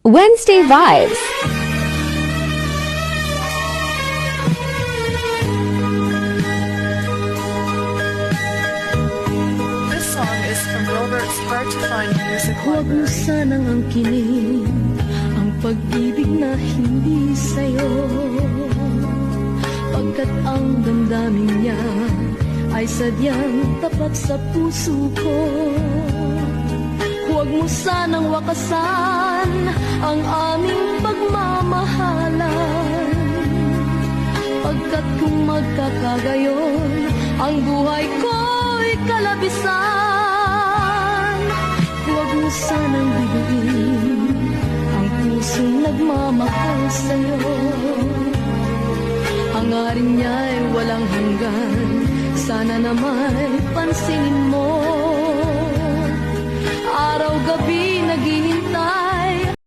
Wednesday Vibes. This song is from Robert's Hard to Find Music Huwag mo Library. sanang angkinin ang pag-ibig na hindi sa'yo, pagkat ang damdamin niya ay sadyang tapat sa puso ko. Huwag mo sanang wakasan ang aming pagmamahalan, pagkat kung magkakagayon ang buhay ko'y kalabisan. Huwag mo sanang biguin ang pusong nagmamahal sa'yo, hangarin niya'y walang hanggan, sana naman pansinin mo. Araw-gabi naghihintay